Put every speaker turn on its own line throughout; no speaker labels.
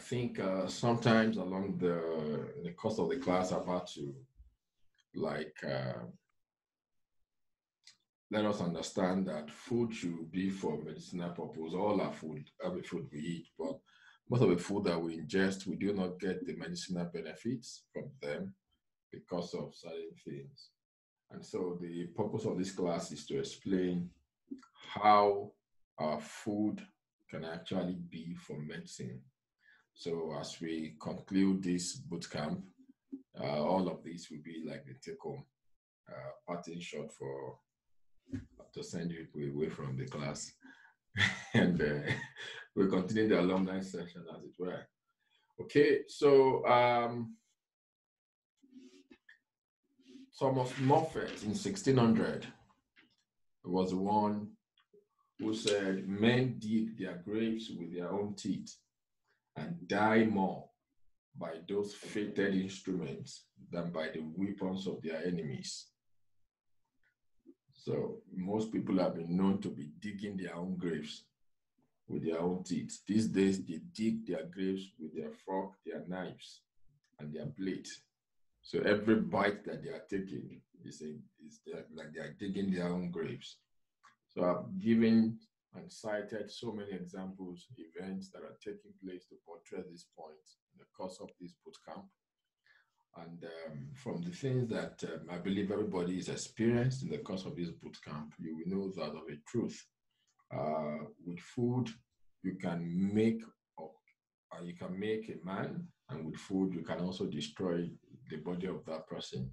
think sometimes along the course of the class, I'm about to like let us understand that food should be for medicinal purpose. All our food, every food we eat, but most of the food that we ingest, we do not get the medicinal benefits from them because of certain things. And so the purpose of this class is to explain how our food can actually be for medicine. So as we conclude this boot camp, all of these will be like the take home parting shot for to send people away from the class. And we'll continue the alumni session as it were. Okay, so Thomas Moffat in 1600 was the one who said men dig their graves with their own teeth and die more by those fated instruments than by the weapons of their enemies. So most people have been known to be digging their own graves with their own teeth. These days, they dig their graves with their fork, their knives, and their blade. So every bite that they are taking is like they are digging their own graves. So I've given and cited so many examples, events that are taking place to portray this point in the course of this bootcamp. And from the things that I believe everybody is experienced in the course of this bootcamp, you will know that of a truth. With food, you can make a man, and with food, you can also destroy the body of that person.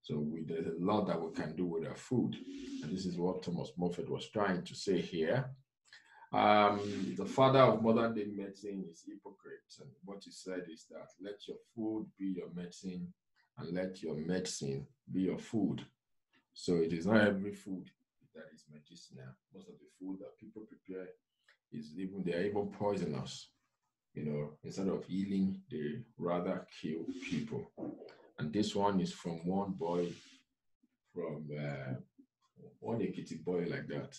So there's a lot that we can do with our food. And this is what Thomas Moffat was trying to say here. The father of modern day medicine is Hippocrates. And what he said is that let your food be your medicine and let your medicine be your food. So it is not every food that is medicinal. Most of the food that people prepare they're even poisonous. Instead of healing, they rather kill people. And this one is from one boy, from one Ekiti boy like that,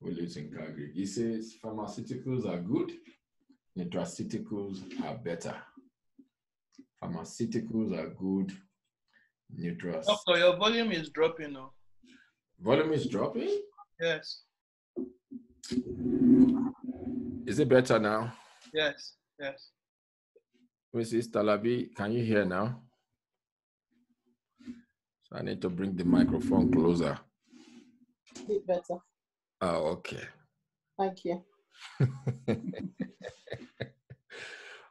who lives in Calgary. He says pharmaceuticals are good, nutraceuticals are better. Pharmaceuticals are good, nutraceuticals.
Doctor, your volume is dropping now.
Volume is dropping?
Yes.
Is it better now?
Yes, yes.
Mrs. Talabi, can you hear now? So I need to bring the microphone closer.
A bit better.
Oh, okay.
Thank you.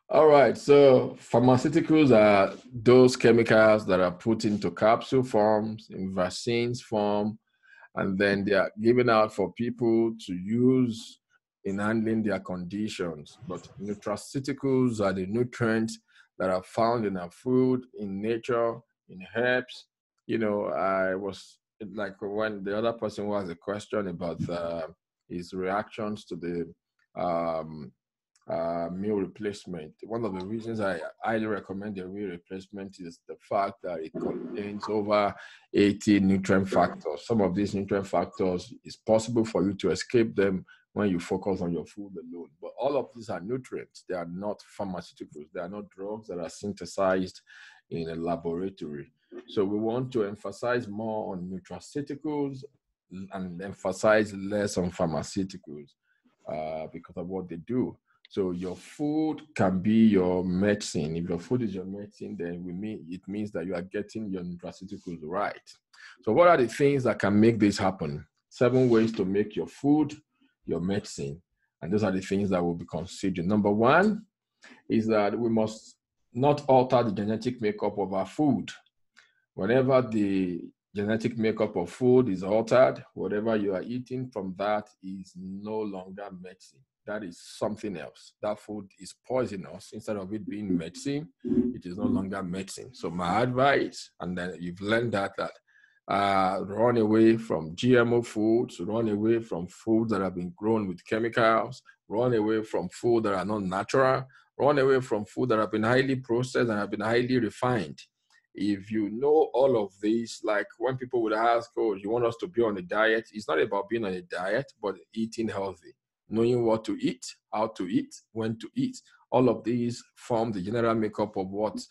All right. So pharmaceuticals are those chemicals that are put into capsule forms, in vaccines form, and then they are given out for people to use in handling their conditions. But nutraceuticals are the nutrients that are found in our food, in nature, in herbs. I was like when the other person was a question about his reactions to the meal replacement. One of the reasons I highly recommend the meal replacement is the fact that it contains over 80 nutrient factors. Some of these nutrient factors, it's possible for you to escape them when you focus on your food alone. But all of these are nutrients. They are not pharmaceuticals. They are not drugs that are synthesized in a laboratory. So we want to emphasize more on nutraceuticals and emphasize less on pharmaceuticals because of what they do. So your food can be your medicine. If your food is your medicine, then it means that you are getting your nutraceuticals right. So what are the things that can make this happen? 7 ways to make your food your medicine. And those are the things that will be considered. Number 1 is that we must not alter the genetic makeup of our food. Whenever the genetic makeup of food is altered, whatever you are eating from that is no longer medicine. That is something else. That food is poisonous. Instead of it being medicine, it is no longer medicine. So my advice, and then you've learned that run away from GMO foods, run away from foods that have been grown with chemicals, run away from food that are not natural, run away from food that have been highly processed and have been highly refined. If you know all of these, like when people would ask, oh, you want us to be on a diet? It's not about being on a diet, but eating healthy, knowing what to eat, how to eat, when to eat. all of these form the general makeup of what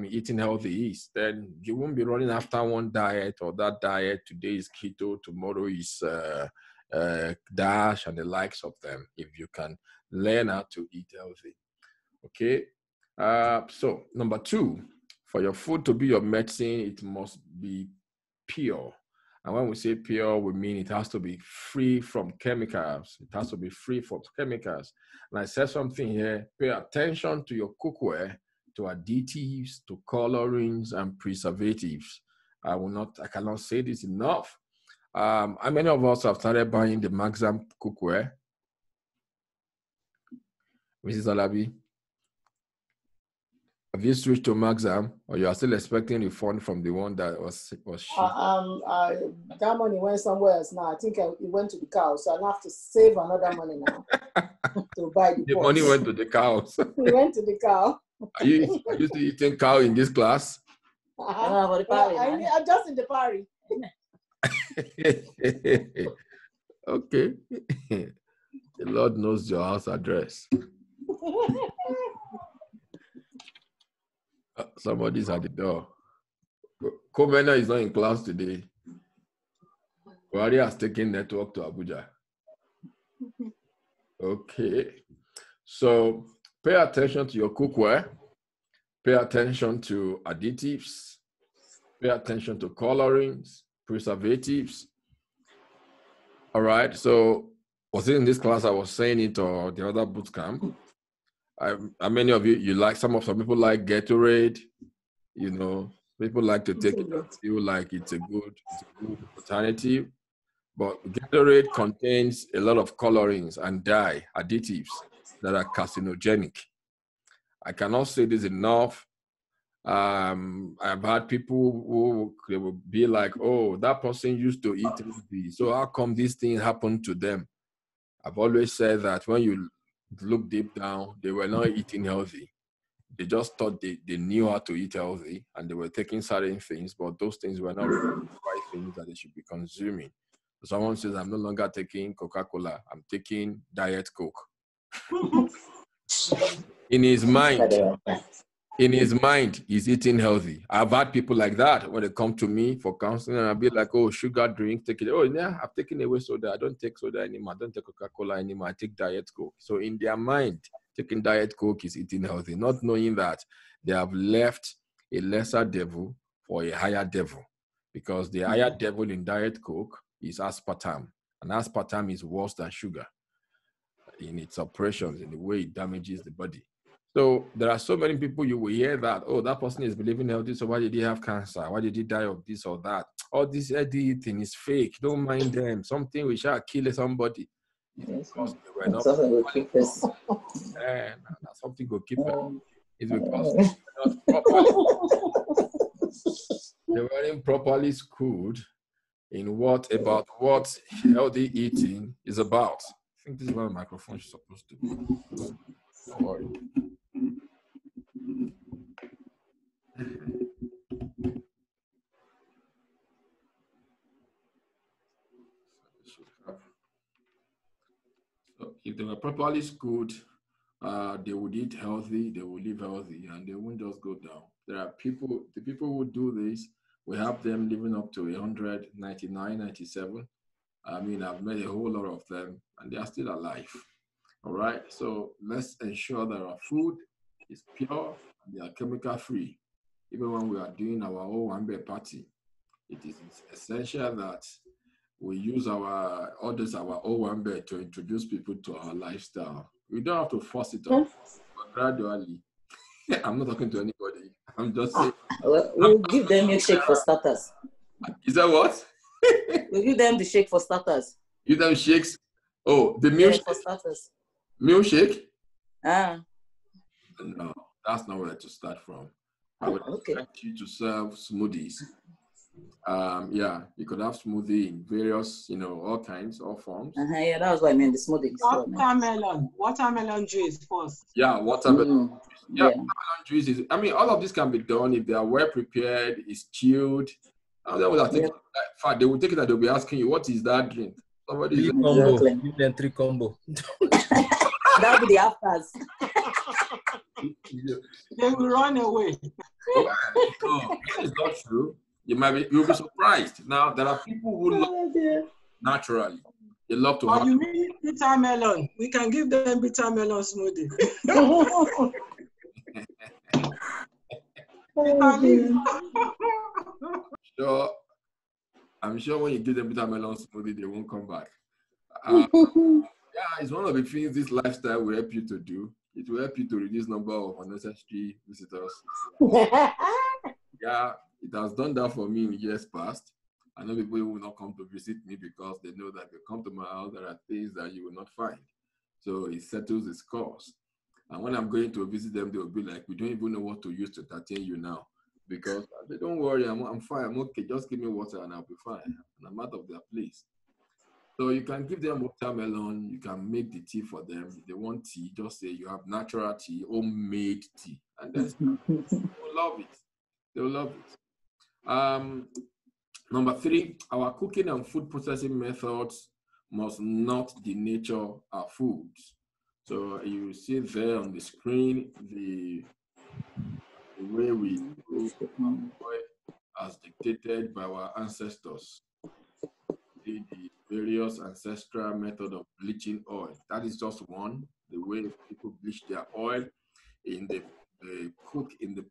eating healthy is, then you won't be running after one diet or that diet. Today is keto, tomorrow is DASH and the likes of them. If you can learn how to eat healthy. Okay. So number 2, for your food to be your medicine, it must be pure. And when we say pure, we mean it has to be free from chemicals. It has to be free from chemicals. And I said something here, pay attention to your cookware, to additives, to colorings and preservatives. I cannot say this enough. How many of us have started buying the Maxam cookware? Mrs. Alabi? Have you switched to Maxam, or you are still expecting a refund from the one that was shipped?
That money went somewhere else now. I think it went to the cow, so I have to save another money now to buy the pots.
Money went to the cows.
It went to the cow.
Are you still eating cow in this class?
I'm just in the party.
Okay. The Lord knows your house address. Somebody's at the door. Komena is not in class today. Buhari has taken network to Abuja. Okay. So pay attention to your cookware. Pay attention to additives. Pay attention to colorings, preservatives. All right. So was it in this class I was saying it, or the other boot camp? How many of you like, some people like Gatorade, people like to take it and feel like it's a good alternative. But Gatorade contains a lot of colorings and dye additives that are carcinogenic. I cannot say this enough. I've had people who will be like, oh, that person used to eat this, so how come this thing happened to them? I've always said that when you look deep down, they were not eating healthy. They just thought they knew how to eat healthy, and they were taking certain things, but those things were not really the right things that they should be consuming. Someone says, I'm no longer taking Coca-Cola, I'm taking Diet Coke. In his mind, he's eating healthy. I've had people like that when they come to me for counseling, and I'll be like, oh, sugar drink, take it. Oh, yeah, I've taken away soda. I don't take soda anymore. I don't take Coca-Cola anymore. I take Diet Coke. So in their mind, taking Diet Coke is eating healthy, not knowing that they have left a lesser devil for a higher devil, because the higher devil in Diet Coke is aspartame, and aspartame is worse than sugar in its operations, in the way it damages the body. So there are so many people you will hear that, oh, that person is believing healthy, so why did he have cancer? Why did he die of this or that? All this thing is fake. Don't mind them. Something we shall kill somebody.
Yes.
Something will keep us. Something will keep us. It's because they weren't properly schooled in what healthy eating is about. I think this is where the microphone is supposed to be. Don't worry. So if they were properly schooled, they would eat healthy, they would live healthy, and they won't just go down. There are people, the people who do this, we have them living up to 100, 99, 97. I mean, I've met a whole lot of them, and they are still alive. All right, so let's ensure that our food is pure and they are chemical free. Even when we are doing our Owambe party, it is essential that we use our Owambe to introduce people to our lifestyle. We don't have to force it on, but gradually. I'm not talking to anybody. I'm just saying.
We'll give them a shake for starters.
Is that what?
We'll give them the shake for starters.
Give them shakes. Oh, the milkshake
for starters.
Milkshake?
Ah.
No, that's not where to start from. I would expect you to serve smoothies. Yeah, you could have smoothie in various, all kinds, all forms.
Yeah, that was what I meant, the smoothie.
Watermelon juice first.
Yeah, watermelon juice. Yeah, watermelon juice is, all of this can be done if they are well prepared, it's chilled. And then they will take it and they'll be asking you, what is that drink? Somebody
Combo. Give them 3 combo.
That'll be the afters.
They will run away.
No, that is not true. You'll be surprised. Now, there are people who love
Oh, dear.
naturally. They love to
Or
have.
you mean bitter melon? We can give them bitter melon smoothie.
Oh, dear.
Sure, I'm sure when you give them bitter melon smoothie, they won't come back. Yeah, it's one of the things this lifestyle will help you to do. It will help you to reduce number of unnecessary visitors. Yeah, it has done that for me in years past. I know people will not come to visit me because they know that if you come to my house, there are things that you will not find. So it settles its course. And when I'm going to visit them, they'll be like, we don't even know what to use to entertain you now. Because they don't worry, I'm fine, I'm okay. Just give me water and I'll be fine. And I'm out of their place. So you can give them watermelon, you can make the tea for them. If they want tea, just say you have natural tea, homemade tea. And then they'll love it. They'll love it. Number 3, our cooking and food processing methods must not denature our foods. So you see there on the screen the way we cook as dictated by our ancestors. The various ancestral method of bleaching oil. That is just one. The way people bleach their oil in the cook in the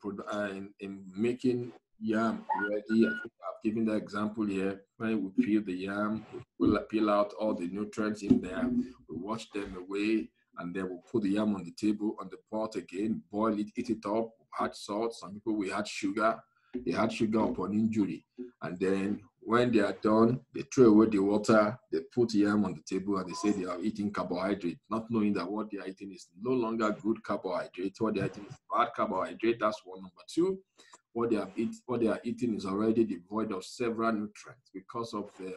in making yam ready. I think I've given the example here. When we peel the yam, we'll peel out all the nutrients in there. We wash them away, and then we'll put the yam on the table, on the pot again, boil it, eat it up, add salt. Some people will add sugar. They add sugar upon injury. And then when they are done, they throw away the water, they put yam on the table, and they say they are eating carbohydrate, not knowing that what they are eating is no longer good carbohydrate. What they are eating is bad carbohydrate. That's one. Number 2, what they are eating is already devoid of several nutrients because of the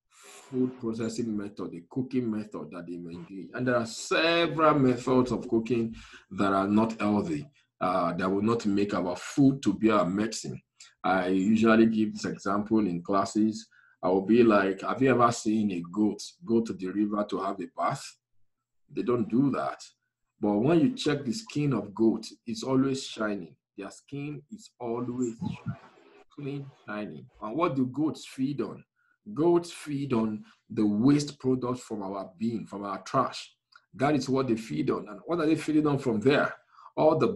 food processing method, the cooking method that they engage. And there are several methods of cooking that are not healthy, that will not make our food to be our medicine. I usually give this example in classes. I will be like, have you ever seen a goat go to the river to have a bath? They don't do that. But when you check the skin of goat, it's always shining. Their skin is always clean, shining. And what do goats feed on? Goats feed on the waste products from our being, from our trash. That is what they feed on. And what are they feeding on from there? All the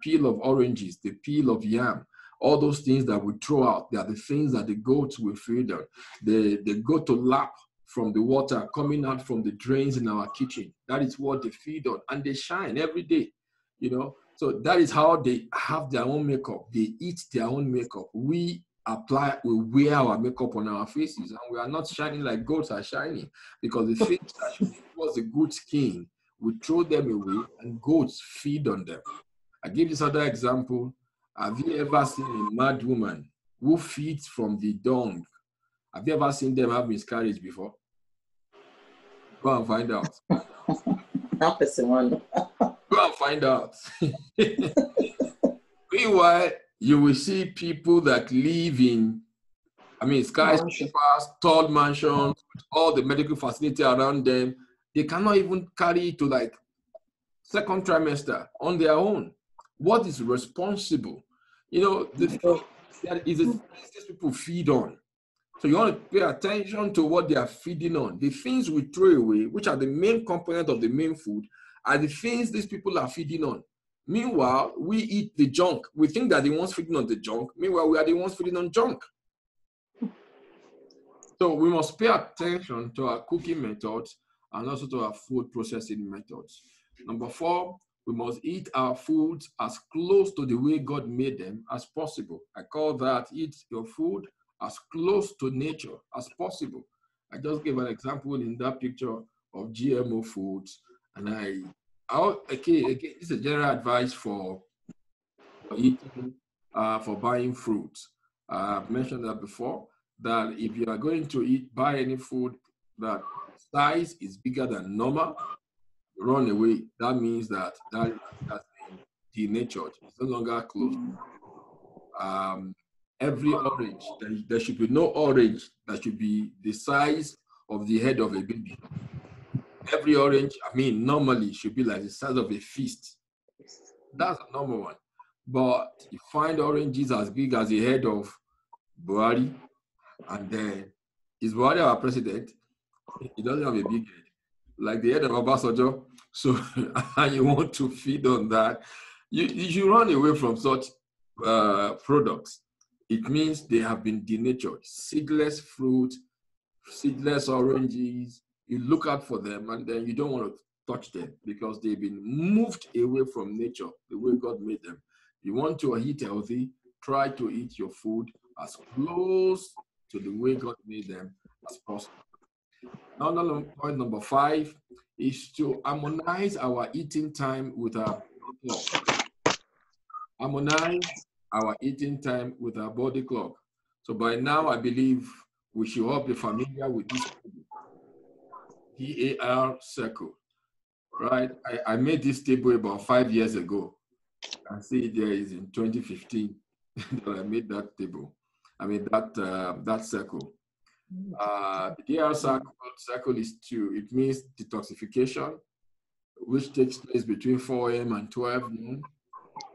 peel of oranges, the peel of yam, all those things that we throw out, they are the things that the goats will feed on. They go to lap from the water coming out from the drains in our kitchen. That is what they feed on. And they shine every day, you know. So that is how they have their own makeup. They eat their own makeup. We wear our makeup on our faces, and we are not shining like goats are shining, because the things that should give us a good skin, we throw them away and goats feed on them. I give this other example. Have you ever seen a mad woman who feeds from the dung? Have you ever seen them have miscarriage before? Go and find out.
That person one.
Go and find out. Meanwhile, you will see people that live in, skyscrapers, tall mansions, with all the medical facility around them. They cannot even carry it to like second trimester on their own. What is responsible? You know, the thing that is the things these people feed on. So you want to pay attention to what they are feeding on. The things we throw away, which are the main component of the main food, are the things these people are feeding on. Meanwhile, we eat the junk. We think that the ones feeding on the junk. Meanwhile, we are the ones feeding on junk. So we must pay attention to our cooking methods and also to our food processing methods. Number 4, we must eat our foods as close to the way God made them as possible. I call that eat your food as close to nature as possible. I just gave an example in that picture of GMO foods. And this is a general advice for eating, for buying fruits. I've mentioned that before, that if you are going to buy any food that size is bigger than normal, run away. That means that has been denatured. It's no longer close. Every orange, there should be no orange that should be the size of the head of a baby. Every orange, I mean, normally should be like the size of a fist. That's the number one. But you find oranges as big as the head of Buhari, and then is Buhari our president? He doesn't have a big head, like the head of Obasanjo. So, and you want to feed on that, you should run away from such products. It means they have been denatured. Seedless fruit, seedless oranges, you look out for them and then you don't want to touch them because they've been moved away from nature, the way God made them. You want to eat healthy, try to eat your food as close to the way God made them as possible. Now, point number 5 is to harmonize our eating time with our clock. Harmonize our eating time with our body clock. So by now, I believe we should all be familiar with this DAR circle, right? I made this table about 5 years ago. And see, there is in 2015 that I made that table. I mean that circle. The DAR circle is 2. It means detoxification, which takes place between 4 a.m. and 12 noon.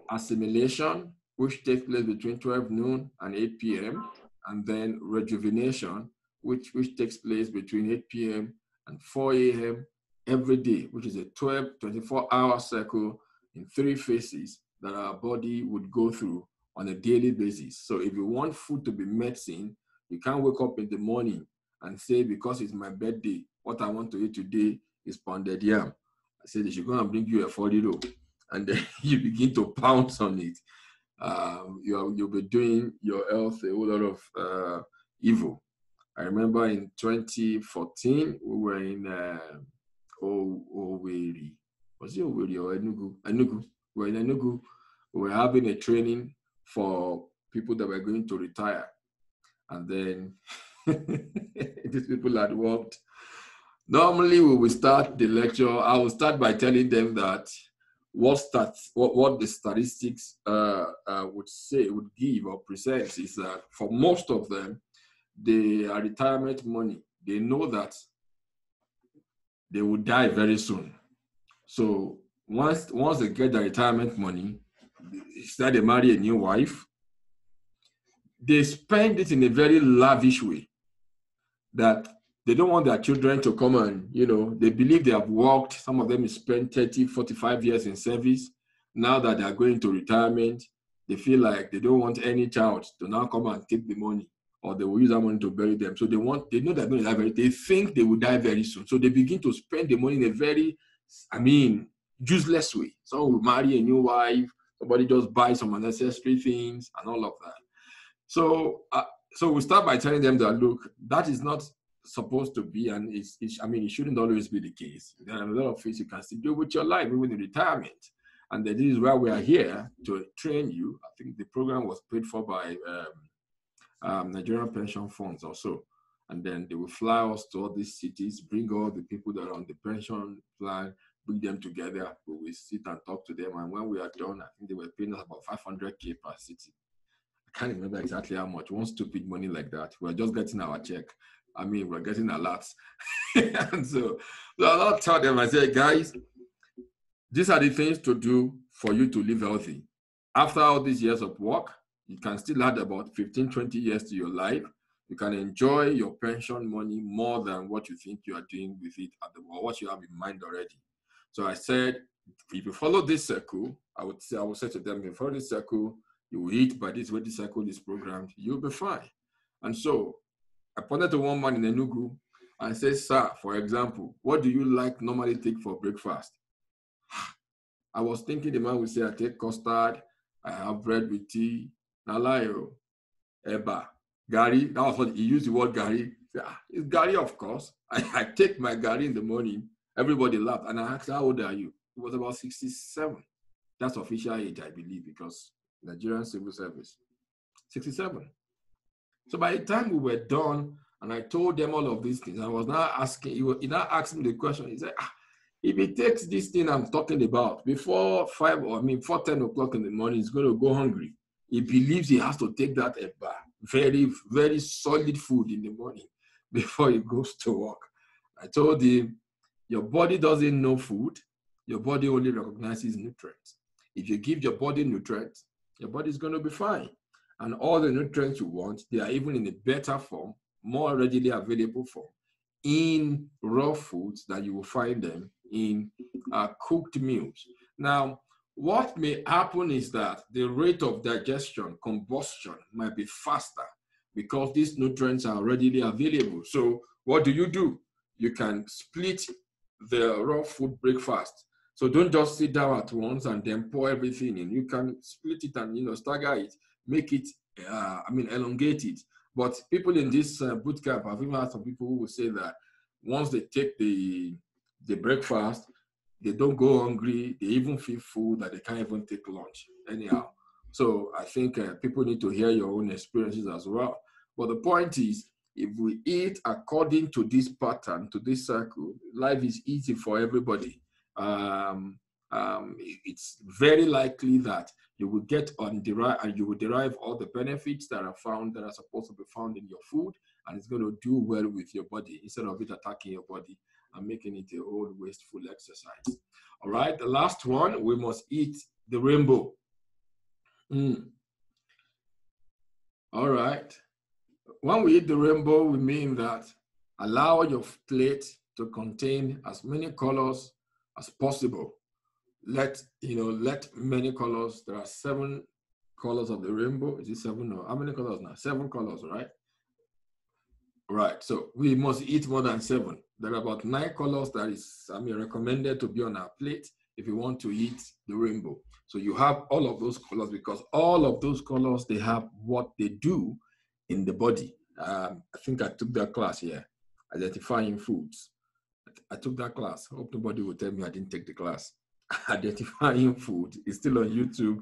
Assimilation, which takes place between 12 noon and 8 p.m. And then rejuvenation, which takes place between 8 p.m. and 4 a.m. every day, which is a 24-hour circle in 3 phases that our body would go through on a daily basis. So if you want food to be medicine, you can't wake up in the morning and say, because it's my birthday, what I want to eat today is pounded yam. I said, they should go and bring you a 40 and then you begin to pounce on it. You'll be doing your health a whole lot of evil. I remember in 2014, we were in Owerri. Was it Owerri or Enugu? Enugu. We were in Enugu. We were having a training for people that were going to retire. And then these people had worked. Normally, we will start the lecture. I will start by telling them that what the statistics would give or present is that for most of them, their retirement money, they know that they will die very soon. So once they get their retirement money, start they marry a new wife, they spend it in a very lavish way that they don't want their children to come and, they believe they have worked. Some of them spent 30, 45 years in service. Now that they are going to retirement, they feel like they don't want any child to now come and take the money, or they will use that money to bury them. So they know they're going to die very, they think they will die very soon. So they begin to spend the money in a very, useless way. Someone will marry a new wife, somebody just buy some unnecessary things and all of that. So we start by telling them that, look, that is not supposed to be, and it shouldn't always be the case. There are a lot of things you can still do with your life, even in retirement. And this is why we are here to train you. I think the program was paid for by Nigerian pension funds also. And then they will fly us to all these cities, bring all the people that are on the pension plan, bring them together. We will sit and talk to them. And when we are done, I think they were paying us about 500K per city. I can't remember exactly how much. One stupid money like that. We're just getting our check. We're getting a lot. And so I'll tell them, I say, guys, these are the things to do for you to live healthy. After all these years of work, you can still add about 15, 20 years to your life. You can enjoy your pension money more than what you think you are doing with it or what you have in mind already. So I said, if you follow this circle, I would say to them, if you follow this circle, you will eat by this way this circle is programmed, you'll be fine. And so I pointed to one man in Enugu and said, sir, for example, what do you normally take for breakfast? I was thinking the man would say, I take custard, I have bread with tea, nalayo, eba, gari. That was what he used, the word gari. It's gari, of course. I take my gari in the morning. Everybody laughed. And I asked, how old are you? He was about 67. That's official age, I believe, because Nigerian civil service. 67. So by the time we were done, and I told them all of these things, I was now asking, he now asked me the question. He said, if he takes this thing I'm talking about before 10 o'clock in the morning, he's going to go hungry. He believes he has to take that very, very solid food in the morning before he goes to work. I told him, Your body doesn't know food. Your body only recognizes nutrients. If you give your body nutrients, your body is going to be fine. And all the nutrients you want, they are even in a better form, more readily available form in raw foods than you will find them in cooked meals. Now, what may happen is that the rate of digestion, combustion might be faster because these nutrients are readily available. So what do? You can split the raw food breakfast. So don't just sit down at once and then pour everything in. You can split it and stagger it, make it, elongate it. But people in this boot camp, I've even had some people who will say that once they take the breakfast, they don't go hungry. They even feel full that they can't even take lunch anyhow. So I think people need to hear your own experiences as well. But the point is, if we eat according to this pattern, to this cycle, life is easy for everybody. It's very likely that you will get and you will derive all the benefits that are supposed to be found in your food, and it's going to do well with your body instead of it attacking your body and making it a whole wasteful exercise. All right, the last one, we must eat the rainbow. All right. When we eat the rainbow, we mean that allow your plate to contain as many colors as possible. Let many colors. There are 7 colors of the rainbow. Is it 7 or how many colors now? 7 colors, right? Right. So we must eat more than 7. There are about 9 colors that is recommended to be on our plate if you want to eat the rainbow. So you have all of those colors because all of those colors, they have what they do in the body. I think I took that class here, identifying foods. I took that class. I hope nobody will tell me I didn't take the class. Identifying food is still on YouTube,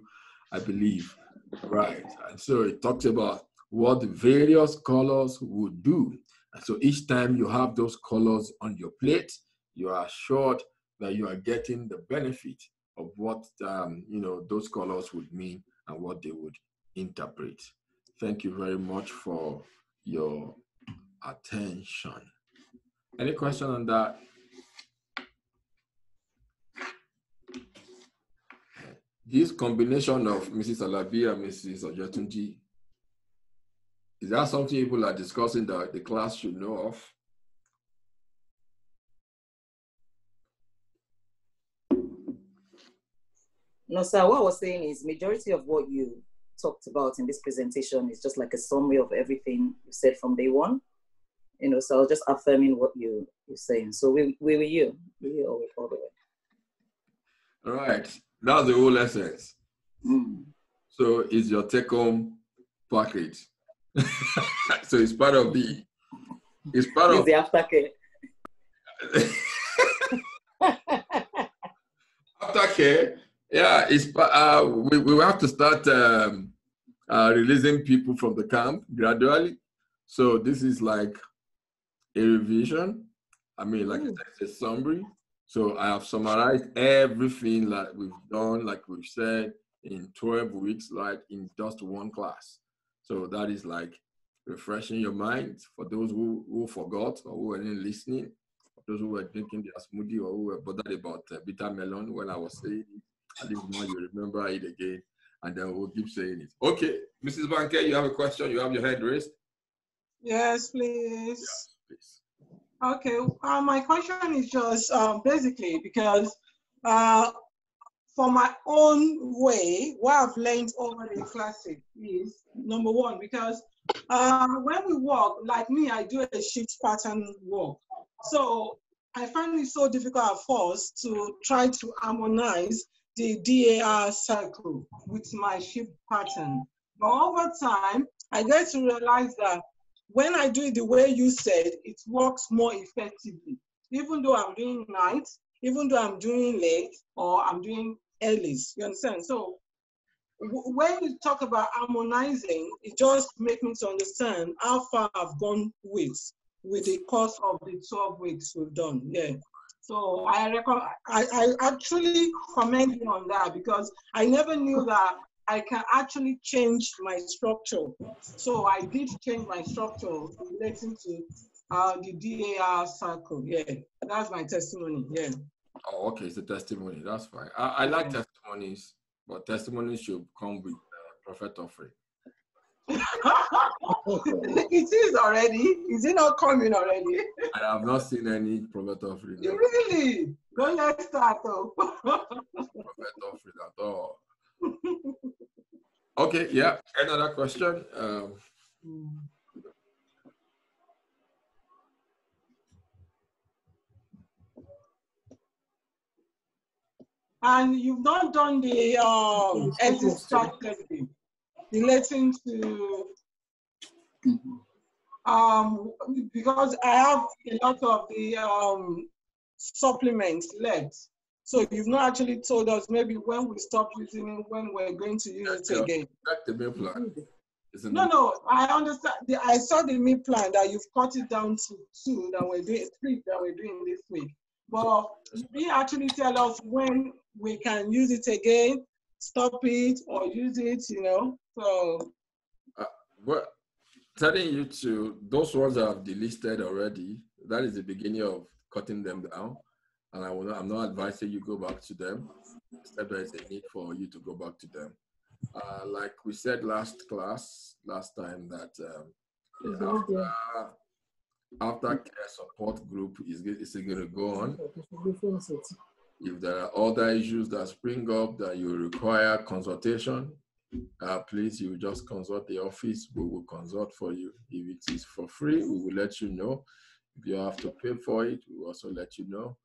I believe. Right. And so it talks about what the various colors would do. And so each time you have those colors on your plate, you are assured that you are getting the benefit of what those colors would mean and what they would interpret. Thank you very much for your attention. Any question on that? This combination of Mrs. Alabi and Mrs. Ojetunji, is that something people are discussing that the class should know of?
No, sir, what I was saying is majority of what you talked about in this presentation is just like a summary of everything you said from day one. So I was just affirming what you're saying. So we were you. We were all the way.
All right. That's the whole essence.
Mm.
So it's your take-home package. So it's part of the
aftercare.
Aftercare, yeah, we will have to start releasing people from the camp gradually. So this is like a revision. Like it's a summary. So I have summarized everything that we've done, like we've said, in 12 weeks, like in just one class. So that is like refreshing your mind for those who forgot or who weren't listening, for those who were drinking their smoothie or who were bothered about bitter melon when I was saying it. At least now you remember it again, and then we'll keep saying it. Okay, Mrs. Banke, you have a question? You have your hand raised?
Yes, please.
Yes, please.
Okay, my question is just basically because for my own way, what I've learned over the classic is, number one, because when we work, like me, I do a shift pattern work. So I find it so difficult at first to try to harmonize the DAR cycle with my shift pattern. But over time, I get to realize that when I do it the way you said, it works more effectively. Even though I'm doing nights, even though I'm doing late, or I'm doing early, you understand? So when you talk about harmonizing, it just makes me to understand how far I've gone with the course of the 12 weeks we've done. Yeah. So I actually commend you on that because I never knew that I can actually change my structure. So I did change my structure relating to the DAR circle. Yeah, that's my testimony. Yeah.
Oh, okay, it's a testimony. That's fine. I like testimonies, but testimonies should come with prophet offering.
It is already. Is it not coming already?
I have not seen any prophet offering.
You really? Don't let start though.
Prophet offering at all. Okay, yeah. Another question.
And you've not done the exit strategy relating to because I have a lot of the supplements left. So you've not actually told us maybe when we stop using it, when we're going to use it again.
Check the meal plan.
No, I understand. I saw the meal plan that you've cut it down to 2 that we're doing, 3 that we're doing this week. But you didn't actually tell us when we can use it again, stop it, or use it, you know. So
well, telling you to those ones that have delisted already, that is the beginning of cutting them down. And I'm not advising you go back to them, except there is a need for you to go back to them. Like we said last time, that after care support group is going to go on. If there are other issues that spring up that you require consultation, please, you just consult the office. We will consult for you. If it is for free, we will let you know. If you have to pay for it, we will also let you know.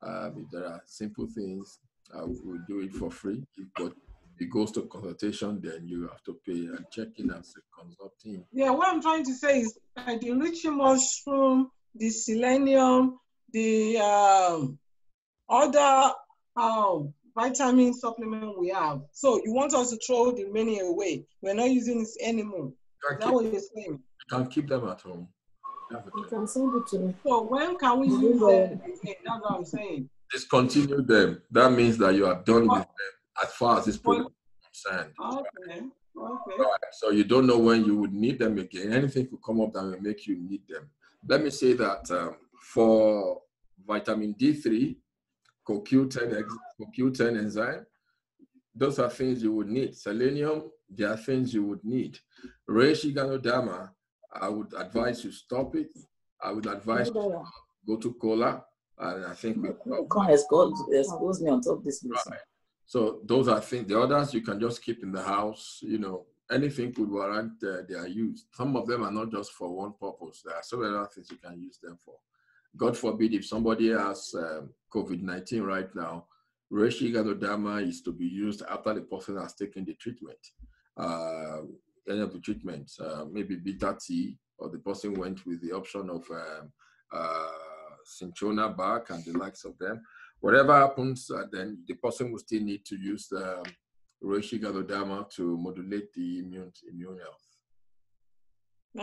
If there are simple things, we will do it for free. But if it goes to consultation, then you have to pay and check in as a consulting.
Yeah, what I'm trying to say is the lychee mushroom, the selenium, the other vitamin supplement we have. So you want us to throw the many away. We're not using this anymore. Is that what you're saying?
You can keep them at home.
You can send it to me.
So when can we use them again? That's what I'm saying.
Discontinue them. That means that you are done with them as far as this program is concerned.
Okay. Okay.
Right. So you don't know when you would need them again. Anything could come up that will make you need them. Let me say that for vitamin D3, CoQ10 enzyme, those are things you would need. Selenium, they are things you would need. Reishi Ganoderma, I would advise you stop it. I would advise you to go to cola, and I think
you can't expose me on top of this list.
Right. So those are things. The others you can just keep in the house. You know, anything could warrant their use. Some of them are not just for one purpose. There are so many other things you can use them for. God forbid if somebody has COVID-19 right now, Reishi Ganoderma is to be used after the person has taken the treatment. Any of the treatments, maybe bitter tea, or the person went with the option of cinchona bark and the likes of them. Whatever happens, then the person will still need to use the Reishi Ganoderma to modulate the immune health.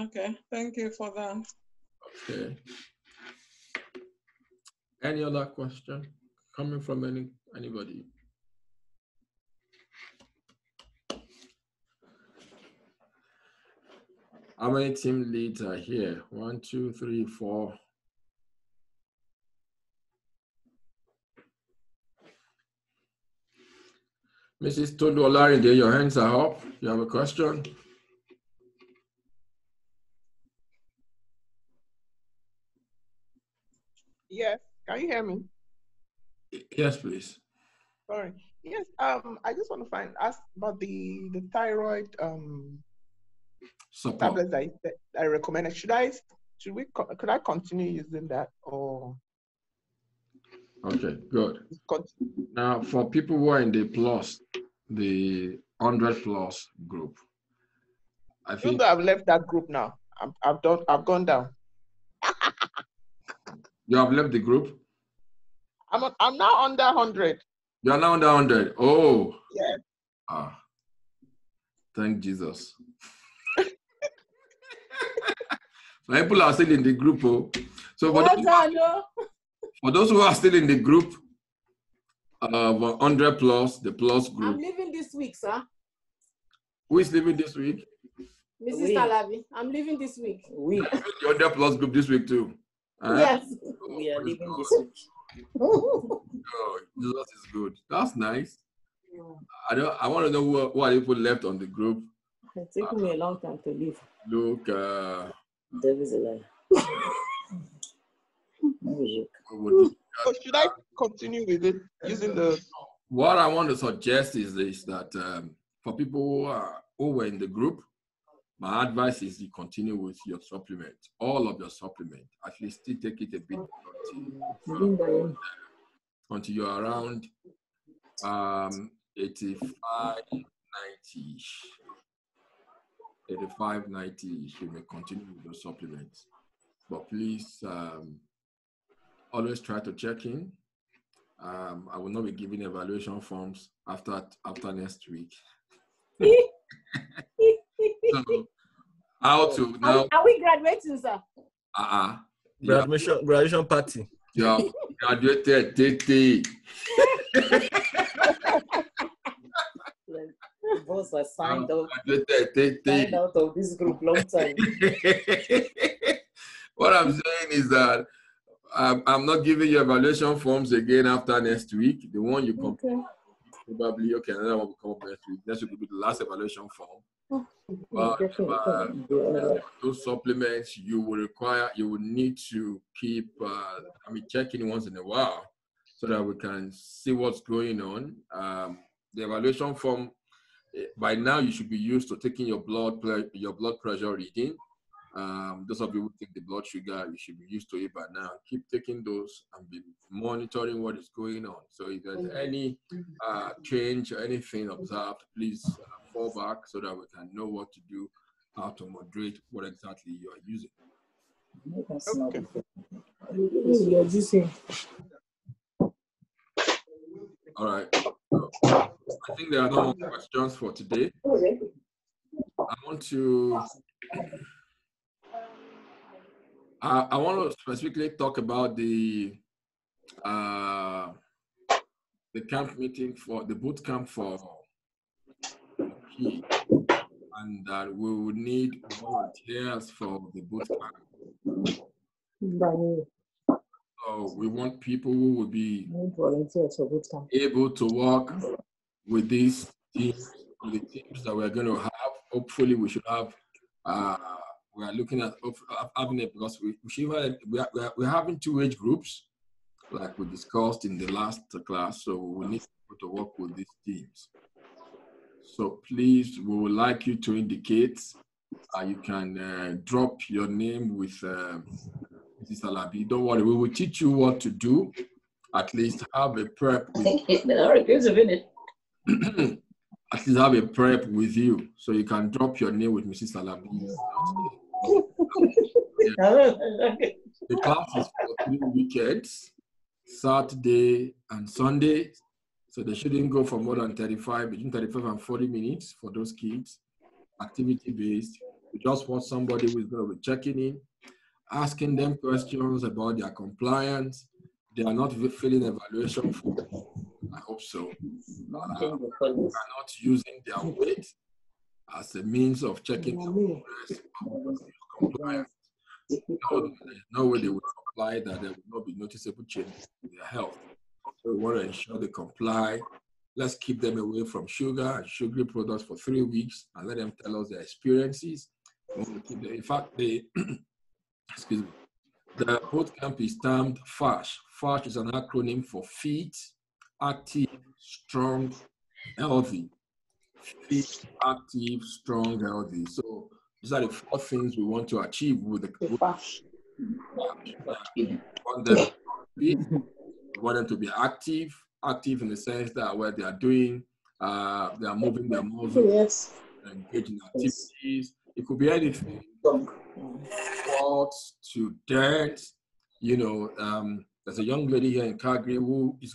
Okay, thank you for that.
Okay. Any other question coming from anybody? How many team leads are here? 1, 2, 3, 4. Mrs. Tolu Olarinde, your hands are up. You have a question?
Yes, can you hear me?
Yes, please.
Sorry. Yes, I just want to ask about the thyroid
Support.
tablets that I recommended. Could I continue using that or?
Okay, good. Now, for people who are in the 100+ group, I think.
Even though I've left that group now, I've gone down.
You have left the group?
I'm now under 100.
You are now under 100. Oh.
Yeah.
Thank Jesus. People are still in the group. Oh. So for those who are still in the group, 100+, the plus group.
I'm leaving this week, sir.
Who is leaving this week?
Mrs.
We.
Talabi, I'm leaving this week.
We
The 100 plus group this week too.
Yes.
we are
Praise
leaving
God.
this week.
Oh, Jesus is good. That's nice. I want to know what people left on the group.
It's taken me a long time to leave.
Look,
Devil is a liar. No joke.
So should I continue with it using the?
what I want to suggest is this, that for people who were in the group, my advice is you continue with your supplement, all of your supplement. At least still take it a bit until you're around 85, 90-ish. 85, 90-ish, you may continue with your supplements. But please always try to check in. I will not be giving evaluation forms after next week. So, how to now?
Are we graduating, sir?
Graduation party.
Yeah, graduated, Tete.
Boss, I signed out
Graduated,
of this group long time.
Tete. What I'm saying is that I'm not giving you evaluation forms again after next week. The one you complete, probably, another one will come up next week. Next week will be the last evaluation form. But those supplements you will need to keep, checking once in a while so that we can see what's going on. The evaluation form, by now you should be used to taking your blood pressure reading. Those of you who take the blood sugar, you should be used to it by now. Keep taking those and be monitoring what is going on. So if there's any change or anything observed, please fall back so that we can know what to do, how to moderate what exactly you are using.
Okay.
You're using.
All right. So, I think there are no more questions for today. I want to specifically talk about the camp meeting for the boot camp for kids, and that we will need volunteers for the boot camp. So we want people who will be able to work with these teams, with the teams that we're going to have. Hopefully, we should have. We are looking at having it because we're having 2 age groups, like we discussed in the last class. So we need people to work with these teams. So please, we would like you to indicate. You can drop your name with Mrs. Alabi. Don't worry, we will teach you what to do. At least have a prep. At least have a prep with you, so you can drop your name with Mrs. Alabi. The class is for 3 weekends, Saturday and Sunday. So they shouldn't go for more than between 35 and 40 minutes for those kids. Activity based. We just want somebody who is going to be checking in, asking them questions about their compliance. They are not filling evaluation form. I hope so. They are not using their weight as a means of checking their compliance. There's no way they will comply, that there will not be noticeable change in their health. So we want to ensure they comply. Let's keep them away from sugar and sugary products for 3 weeks and let them tell us their experiences. In fact, excuse me, the boot camp is termed FASH. FASH is an acronym for Fit, Active, Strong, Healthy. Fit, active, strong, healthy. So these are the 4 things we want to achieve with the FASH. We want them to be active in the sense that where they are doing, they are moving their muscles, engaged in activities. It could be anything, sports to dance. There's a young lady here in Calgary who is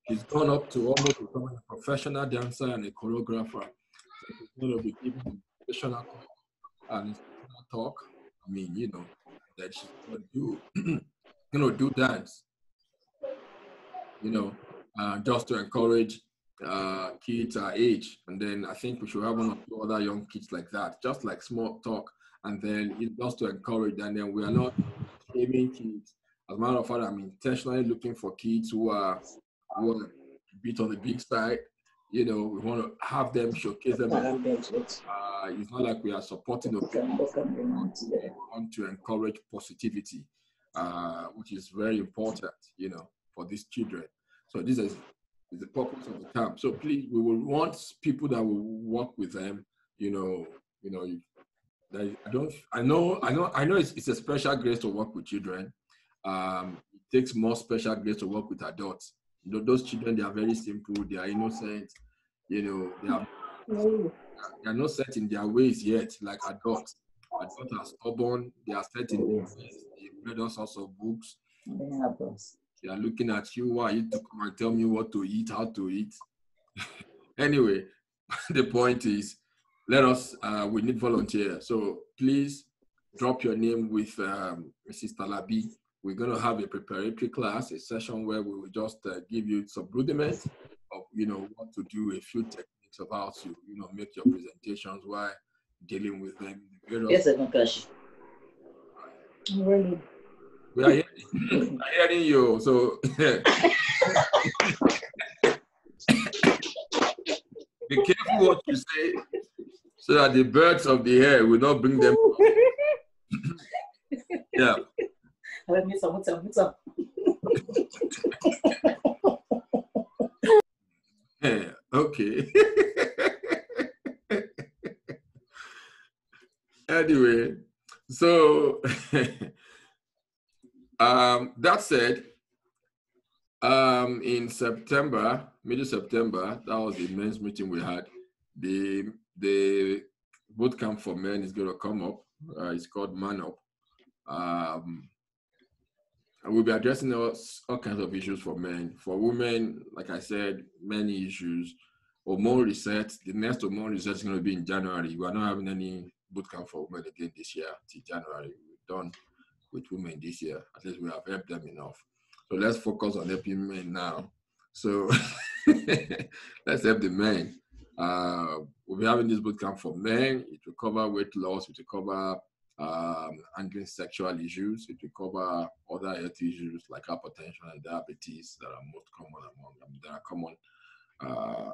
she's gone up to almost becoming a professional dancer and a choreographer. So she's going to be giving a professional and talk. That she's going to do dance. Just to encourage kids our age, and then I think we should have one or two other young kids like that, just like small talk, and then it just to encourage. And then we are not shaming kids. As a matter of fact, I'm intentionally looking for kids who are a bit on the big side. We want to have them showcase them. It's not like we are supporting the people. We want to encourage positivity, which is very important, for these children. So this is the purpose of the camp. So please, we will want people that will work with them. I know it's a special grace to work with children. It takes more special grace to work with adults. Those children, they are very simple, they are innocent, they are not set in their ways yet, like adults. Adults are stubborn, they are set in their ways, they've read all sorts of books. They are looking at you, why you to come and tell me what to eat, how to eat. Anyway, the point is, we need volunteers. So please drop your name with Mrs. Talabi. We're going to have a preparatory class, a session where we will just give you some rudiments of, what to do, a few techniques of how to, make your presentations while dealing with them.
Yes, Nakashi.
Really?
We are hearing you. So be careful what you say so that the birds of the air will not bring them. Yeah. Yeah, okay. Anyway, so that said, in September, middle September, that was the men's meeting we had. The boot camp for men is going to come up. It's called Man Up. And we'll be addressing all kinds of issues for men. For women, like I said, many issues. Hormone reset, the next hormone reset is going to be in January. We are not having any bootcamp for women again this year, till January. We're done with women this year. At least we have helped them enough. So let's focus on helping men now. So let's help the men. We'll be having this bootcamp for men. It will cover weight loss. It will cover handling sexual issues. It will cover other health issues like hypertension and diabetes that are most common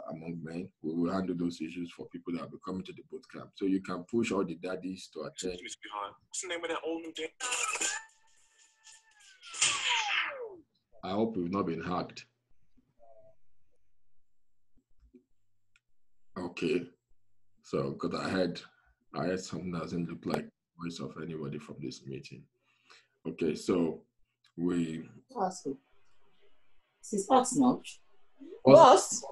among men. We will handle those issues for people that will be coming to the bootcamp. So you can push all the daddies to attend. What's the name of that old new day? I hope we've not been hacked. Okay. So, because I heard something that doesn't look like the voice of anybody from this meeting. Okay, so we...
Awesome. This is awesome. Boss?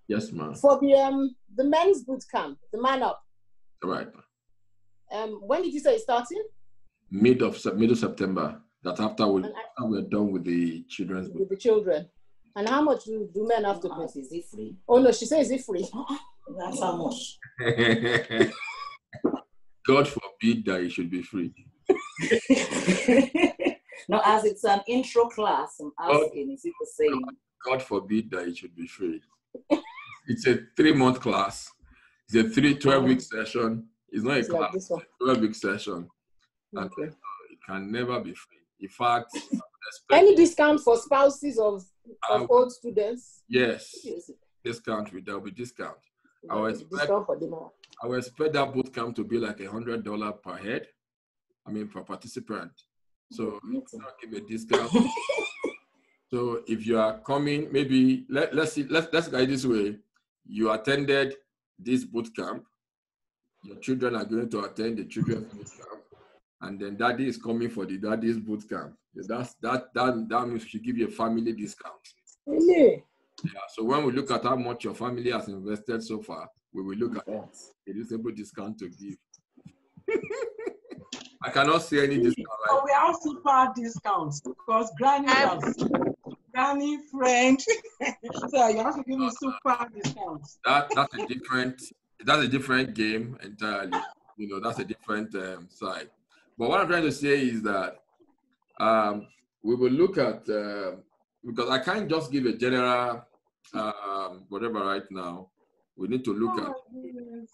Yes, ma'am.
For the men's boot camp, the Man Up.
Right.
When did you say it's starting?
Middle September. That's after we're done with the children's boot.
With the children. And how much do men have to pay?
Is it free?
Oh no, she says it's free.
That's how much.
God forbid that it should be free.
No, as it's an intro class, I'm asking, is it the same?
God forbid that it should be free. It's a 3-month class. It's a 12-week session. It's not a class, it's a 12-week session. And
Okay.
it can never be free. In fact,
any discount for spouses of old students?
Yes. Discount, there will be discount. I will expect that boot camp to be like $100 per head. Per participant. So I'll give a discount. So if you are coming, maybe let's go this way. You attended this boot camp. Your children are going to attend the children's boot camp, and then daddy is coming for the daddy's boot camp. That means we should give you a family discount.
Really?
Yeah. So when we look at how much your family has invested so far, we will look at a reasonable discount to give. I cannot see any discount.
Right? We have super discounts because granny friend. So you have to give me super discounts.
That's a different game entirely. That's a different side. But what I'm trying to say is that we will look at because I can't just give a general whatever right now, we need to look
Oh
at
my goodness.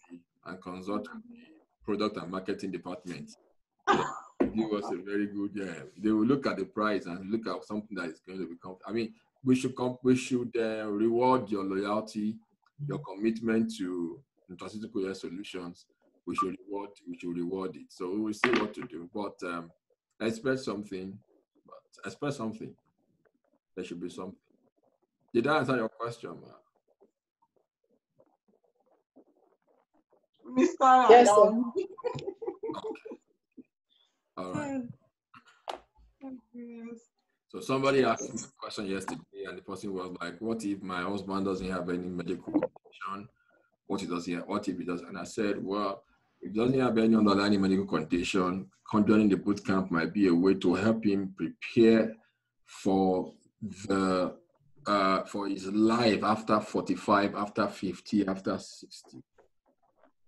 and consult with the product and marketing department. Give us a very good, they will look at the price and look at something that is going to become, I mean, we should reward your loyalty, your commitment to nutraceutical health solutions. We should reward it. So we will see what to do. But expect something. There should be something. Did I answer your question, man?
Mr.
Yes, sir.
Adam.
All right.
Yes.
So somebody asked me a question yesterday, and the person was like, "What if my husband doesn't have any medical condition? What if he does?" And I said, "Well, if he doesn't have any underlying medical condition, joining the boot camp might be a way to help him prepare for his life after 45, after 50, after 60.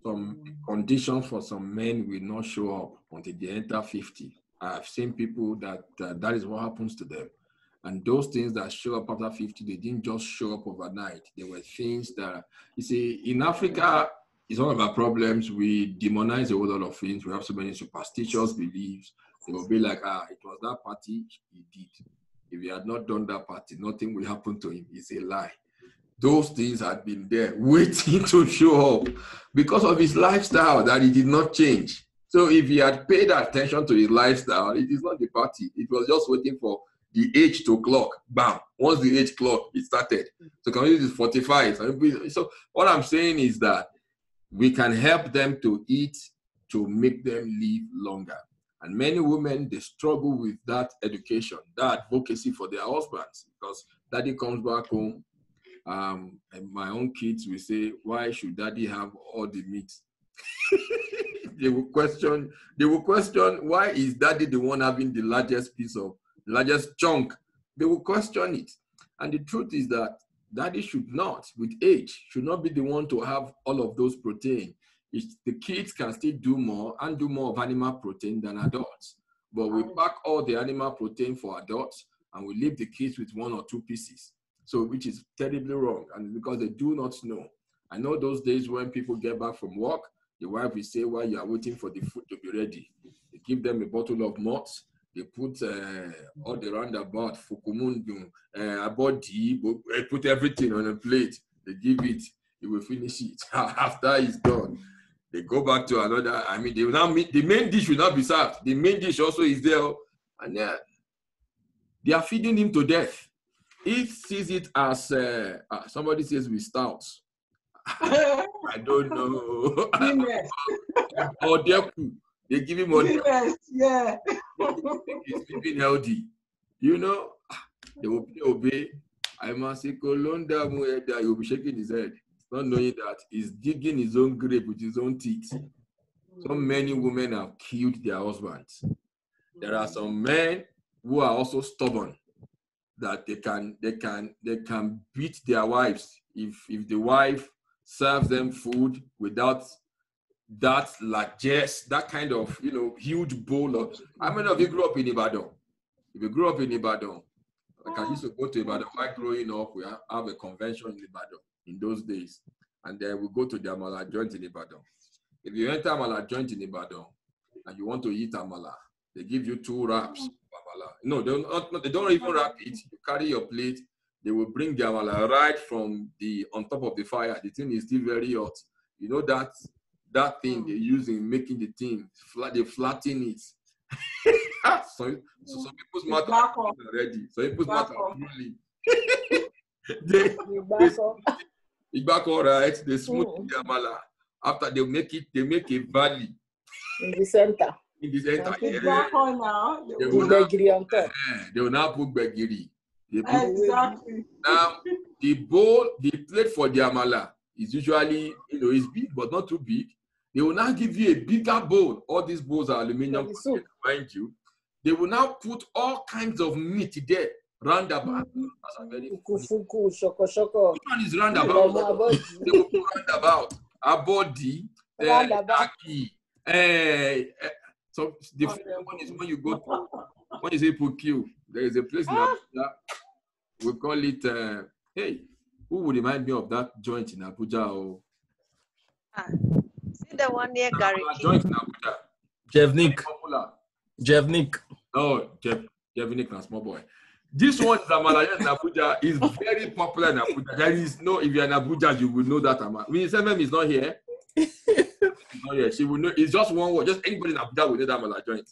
Some conditions for some men will not show up until they enter 50. I've seen people that is what happens to them. And those things that show up after 50, they didn't just show up overnight. They were things that, you see, in Africa, it's one of our problems. We demonize a whole lot of things. We have so many superstitious beliefs. They will be like, it was that party he did. If he had not done that party, nothing will happen to him. It's a lie. Those things had been there waiting to show up because of his lifestyle that he did not change. So if he had paid attention to his lifestyle, it is not the party. It was just waiting for the age to clock. Bam. Once the age clock, it started. So community is 45. So what I'm saying is that we can help them to eat to make them live longer. And many women, they struggle with that education, that advocacy for their husbands, because daddy comes back home. And my own kids will say, "Why should daddy have all the meat?" They will question, why is daddy the one having the largest chunk? They will question it. And the truth is that daddy should not, with age, should not be the one to have all of those protein. The kids can still do more of animal protein than adults. But we pack all the animal protein for adults and we leave the kids with 1 or 2 pieces. So, which is terribly wrong, and because they do not know. I know those days when people get back from work, the wife will say, while you are waiting for the food to be ready, they give them a bottle of malt, they put all the roundabout, fukumundu, abodi, put everything on a plate, they give it, they will finish it. After it's done, they go back to another, they will now meet, the main dish will not be served. The main dish also is there, and they are feeding him to death. He sees it as somebody says with stout. I don't know. Or they give him
yeah.
He's living healthy. You know, they will obey. I must say, Kolonda Mueda, he will be shaking his head, not knowing that he's digging his own grave with his own teeth. So many women have killed their husbands. There are some men who are also stubborn, that they can beat their wives if the wife serves them food without that largesse, that kind of huge bowl of. How many of you grew up in Ibadan? If you grew up in Ibadan, like I used to go to Ibadan while growing up, we have a convention in Ibadan in those days, and then we go to the Amala joint in Ibadan. If you enter Amala joint in Ibadan and you want to eat Amala, they give you 2 wraps. No, they don't even wrap it. You carry your plate. They will bring the amala right from on top of the fire. The thing is still very hot. You know that thing they use in making the thing, they flatten it. So some people's mouth are ready. So people's mouth are drooling. It's back all right. They smooth the amala. After they make a valley
in the center.
In the center,
they will now put begiri.
Exactly.
Now the plate for the amala is usually is big but not too big. They will now give you a bigger bowl. All these bowls are aluminum, mind you. They will now put all kinds of meat there. Roundabout. Which one is roundabout? They will put roundabout. Abodi, aki. So the one is when you go to, when you say Pukyu, there is a place in Abuja, we call it, Who would remind me of that joint in Abuja? Oh,
See the one near Gary
joint
King.
in Abuja.
Jevnik.
Popular.
Jevnik.
Oh, Jevnik and small boy. This one, Zamalaya in Abuja, is very popular in Abuja. There is no, if you're in Abuja, you will know that. When Seven is not here, not here, she will know. It's just one word. Just anybody in Abuja will know that Amala joint.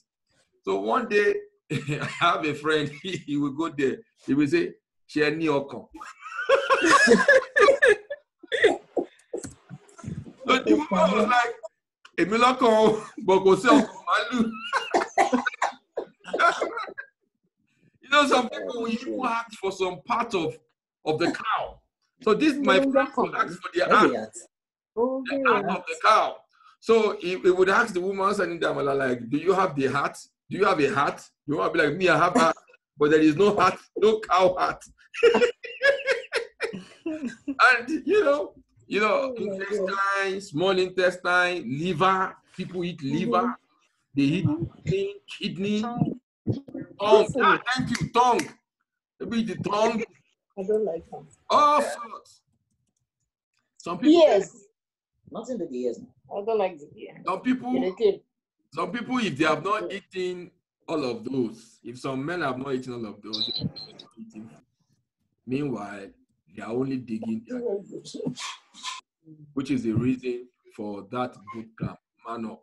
So one day, I have a friend. He will go there. He will say, "Share ni oko." So the woman was like, "Emiloko, boko se oko malu." You know, some people will even ask for some part of the cow. So this my friend would ask for the heart of the cow. So he would ask the woman sending them like, "Do you have the heart? Do you have a heart?" You want to be like, "Me, I have heart, but there is no heart, no cow heart." And you know, intestine, small intestine, liver. People eat liver. They eat kidney. Tongue. Thank you, tongue. Maybe the tongue.
I don't like tongue.
All sorts. Some people.
Yes.
Not in the ears.
I don't like the ear.
Some people, if they have not eaten all of those, if some men have not eaten all of those, they are not eating. Meanwhile, they are only digging their, which is the reason for that boot camp man up.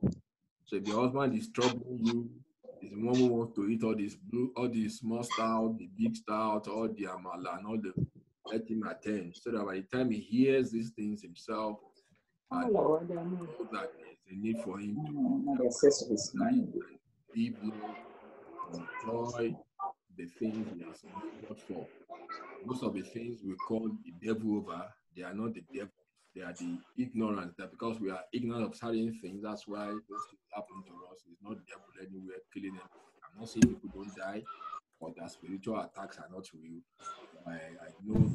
So if your husband is troubling you, is the one who wants to eat all these small stout, the big stout, all the amala, and all the, let him attend. So that by the time he hears these things himself, that there's a need for him to be enjoy the things he has fought for. Most of the things we call the devil over, they are not the devil. They are the ignorance. That because we are ignorant of certain things, that's why those things happen to us. It's not devil anywhere killing them. I'm not saying people don't die, or that spiritual attacks are not real. I know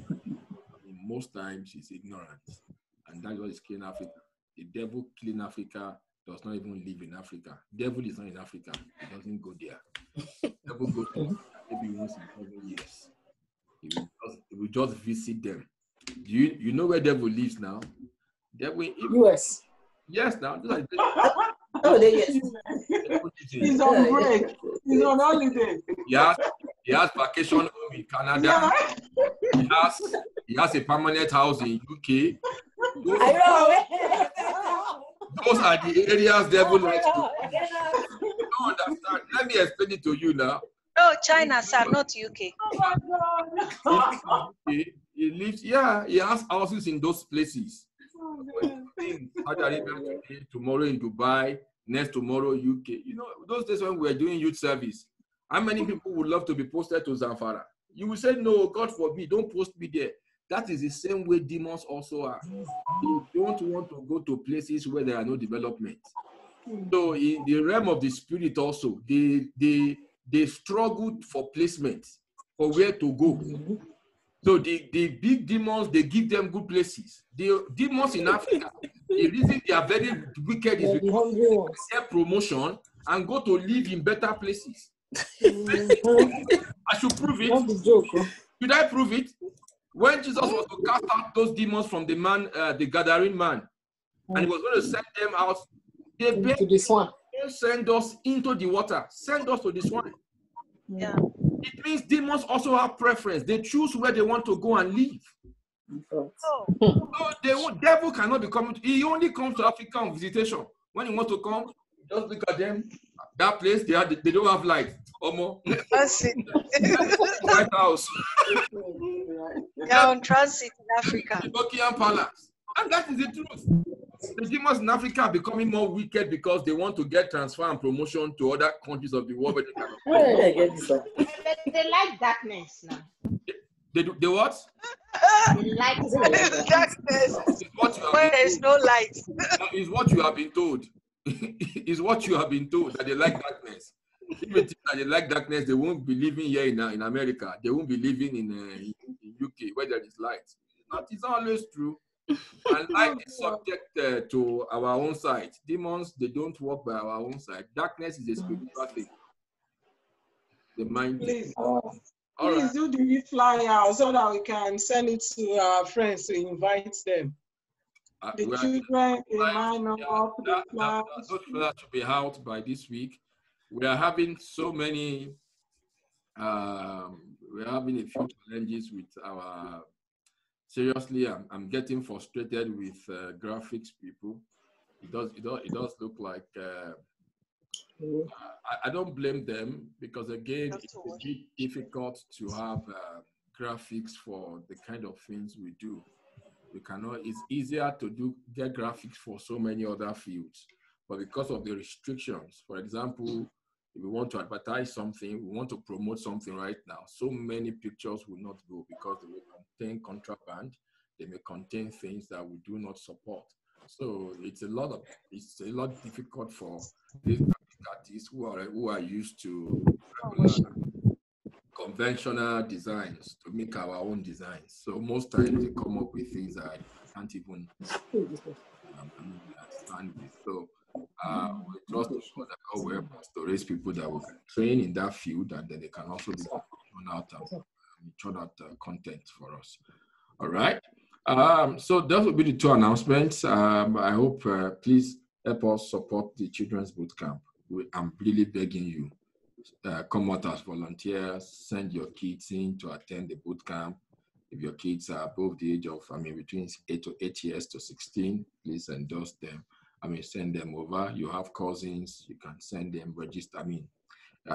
most times it's ignorance, and that's what is killing Africa. The devil killing Africa does not even live in Africa. Devil is not in Africa. He doesn't go there. Devil goes to Africa maybe once in 7 years. He will just visit them. Do you know where devil lives now? Devil in
US.
Yes, now.
Oh, yes.
He's on break. He's on holiday.
He has vacation home in Canada.
Yeah.
He has a permanent house in UK. Those are the areas devil likes to. You don't understand. Let me explain it to you now.
No, China, sir, not UK.
Oh my God.
He lives, he has houses in those places. Tomorrow in Dubai, next tomorrow UK. You know, those days when we were doing youth service, how many people would love to be posted to Zamfara? You will say, no, God forbid, don't post me there. That is the same way demons also are. They don't want to go to places where there are no development. So in the realm of the spirit also, they struggled for placement, for where to go. So the big demons, they give them good places. The demons in Africa, the reason they are very wicked is because they get promotion and go to live in better places. I should prove it. Should I prove it? When Jesus was to cast out those demons from the man, the gathering man, and he was going to send them out, they begged to the swine. Don't send us into the water. Send us to the swine.
Yeah.
It means demons also have preference. They choose where they want to go and live.
Oh.
So devil cannot be coming. He only comes to Africa on visitation. When he wants to come, just look at them. That place, they don't have light. Omo.
That's it.
White House.
They're on transit in Africa.
Buckingham Palace. And that is the truth. The demons in Africa are becoming more wicked because they want to get transfer and promotion to other countries of the world. But
they like darkness now.
They what?
They like
darkness. Where there's no light.
Is what you have been told. Is what you have been told that they like darkness. If they think that they like darkness, they won't be living here in America. They won't be living in UK where there is light. It's not always true. And light is subject to our own side. Demons, they don't work by our own side. Darkness is a spiritual thing. The mind. All
Please
right.
do the flyer so that we can send it to our friends to invite them. The
Well,
children, the minor,
yeah,
the class.
those flyers should be out by this week. We are having so many. We're having a few challenges with our. Seriously, I'm getting frustrated with graphics people. It does look like. I don't blame them because again, it's a bit difficult to have graphics for the kind of things we do. We cannot. It's easier to get graphics for so many other fields, but because of the restrictions, for example, if we want to advertise something, we want to promote something right now, so many pictures will not go because they will contain contraband. They may contain things that we do not support. So it's a lot difficult for these artists who are used to regular conventional designs to make our own designs. So most times they come up with things that I can't even understand with. So we trust the God that God will help us to raise people that we can train in that field, and then they can also be churn out content for us. All right. So that will be the two announcements. I hope please help us support the Children's Boot Camp. I'm really begging you. Come out as volunteers, send your kids in to attend the boot camp. If your kids are above the age of, between 8 years to 16, please endorse them. Send them over. You have cousins, you can send them, register.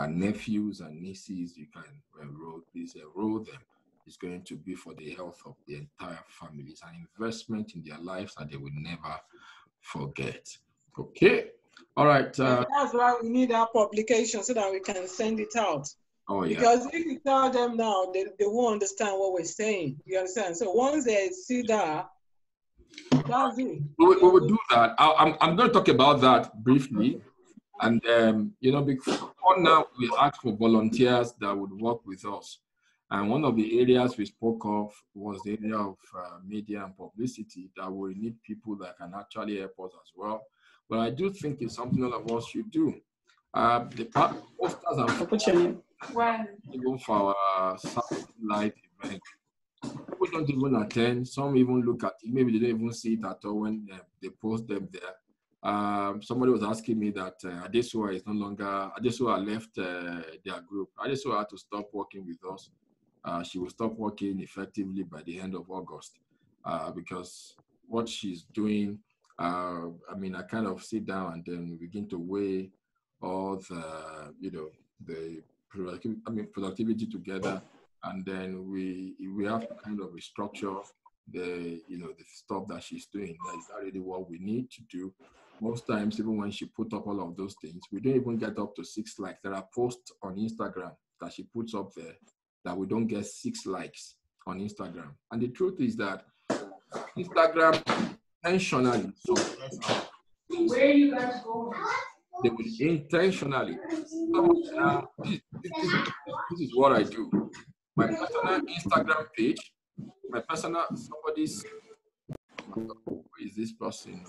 Nephews and nieces, you can enroll. Please enroll them. It's going to be for the health of the entire family. It's an investment in their lives that they will never forget. Okay. All right.
That's why we need our publication so that we can send it out.
Oh, yeah.
Because if you tell them now, they won't understand what we're saying. You understand? So once they see that, that's it.
We will do that. I'm going to talk about that briefly. And, before now, we asked for volunteers that would work with us. And one of the areas we spoke of was the area of media and publicity, that we need people that can actually help us as well. But I do think it's something all of us should do. The posters and even for our Saturday live event, people don't even attend. Some even look at it. Maybe they don't even see it at all when they post them there. Somebody was asking me that Adesua is no longer, Adesua left their group. Adesua had to stop working with us. She will stop working effectively by the end of August because what she's doing, I kind of sit down and then begin to weigh all the productivity together, and then we have to kind of restructure the stuff that she's doing. Is that really what we need to do? Most times, even when she put up all of those things, we don't even get up to 6 likes. There are posts on Instagram that she puts up there that we don't get 6 likes on Instagram. And the truth is that Instagram intentionally suppress our. Where are you guys going? They will intentionally. Now, this is what I do. My personal Instagram page, who is this person?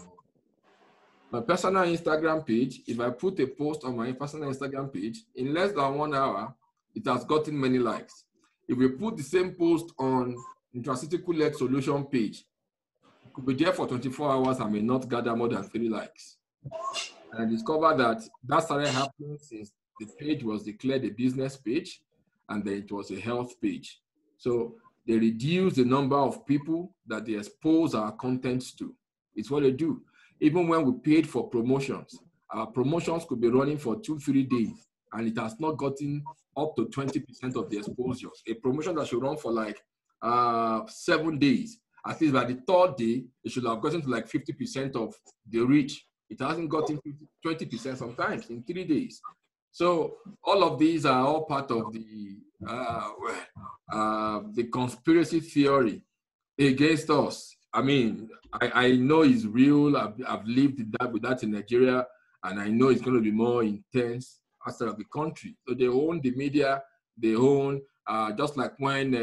My personal Instagram page, if I put a post on my personal Instagram page, in less than 1 hour, it has gotten many likes. If we put the same post on Intracyclical Leg Solution page, it could be there for 24 hours and may not gather more than 3 likes. And I discovered that started happening since the page was declared a business page, and then it was a health page. So they reduce the number of people that they expose our contents to. It's what they do. Even when we paid for promotions, our promotions could be running for 2-3 days, and it has not gotten up to 20% of the exposures. A promotion that should run for like 7 days, at least by the 3rd day, it should have gotten to like 50% of the reach. It hasn't gotten 20% sometimes in 3 days. So all of these are all part of the conspiracy theory against us. I know it's real. I've lived with that in Nigeria, and I know it's going to be more intense outside of the country. So they own the media. They own, just like when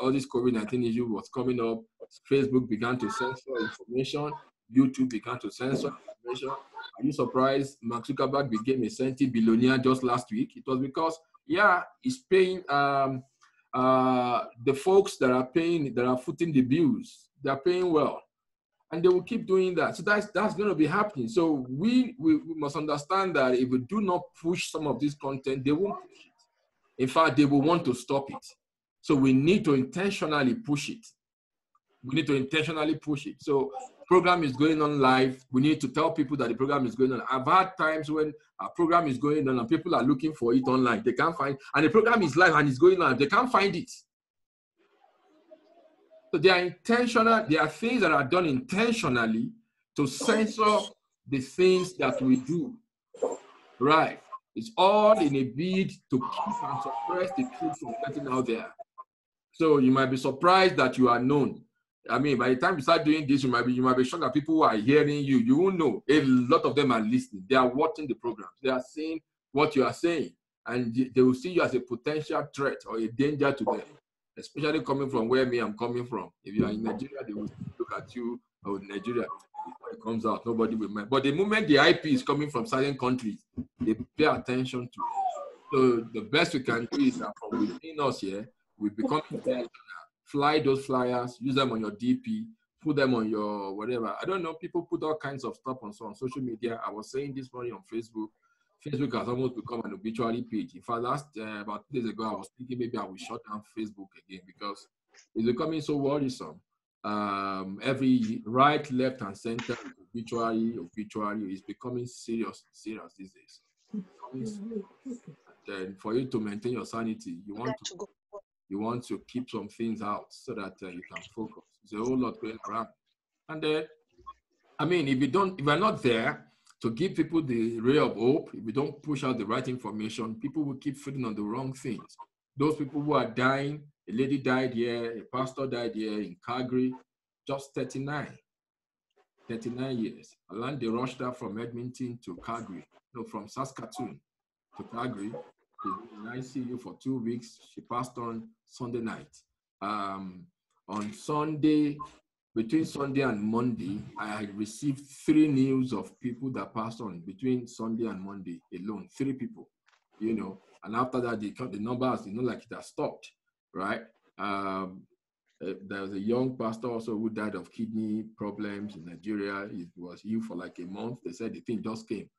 all this COVID-19 issue was coming up, Facebook began to censor information. YouTube began to censor information. Are you surprised Mark Zuckerberg became a centi-billionaire just last week? It was because, he's paying the folks that are paying, that are footing the bills, they're paying well. And they will keep doing that. So that's going to be happening. So we must understand that if we do not push some of this content, they won't push it. In fact, they will want to stop it. So we need to intentionally push it. We need to intentionally push it. So program is going on live. We need to tell people that the program is going on. I've had times when a program is going on and people are looking for it online. They can't find, and the program is live and it's going on. They can't find it. So they are intentional. There are things that are done intentionally to censor the things that we do. Right. It's all in a bid to keep and suppress the truth from getting out there. So you might be surprised that you are known. I mean, by the time you start doing this, you might be shocked that people who are hearing you, you won't know. A lot of them are listening. They are watching the programs. They are saying what you are saying. And they will see you as a potential threat or a danger to them. Especially coming from where I'm coming from. If you are in Nigeria, they will look at you, or Nigeria, before it comes out, nobody will mind. But the moment the IP is coming from certain countries, they pay attention to it. So the best we can do is that from within us here, we become intentional. Fly those flyers, use them on your DP, put them on your whatever. I don't know, people put all kinds of stuff on social media. I was saying this morning on Facebook. Facebook has almost become an obituary page. In fact, about 2 days ago, I was thinking maybe I will shut down Facebook again because it's becoming so worrisome. Every right, left, and center obituary is becoming serious these days. Then for you to maintain your sanity, you want to keep some things out so that you can focus. There's a whole lot going around. And then, I mean, if you're not there to give people the ray of hope, if we don't push out the right information, people will keep feeding on the wrong things. Those people who are dying, a lady died here, a pastor died here in Calgary, just 39 years. Alan, they rushed her from Edmonton to Calgary, from Saskatoon to Calgary. She's in ICU for 2 weeks. She passed on Sunday night. On Sunday, between Sunday and Monday, I had received 3 news of people that passed on between Sunday and Monday alone, 3 people, and after that, they count the numbers, like it has stopped, right? There was a young pastor also who died of kidney problems in Nigeria. He was ill for like a month. They said the thing just came.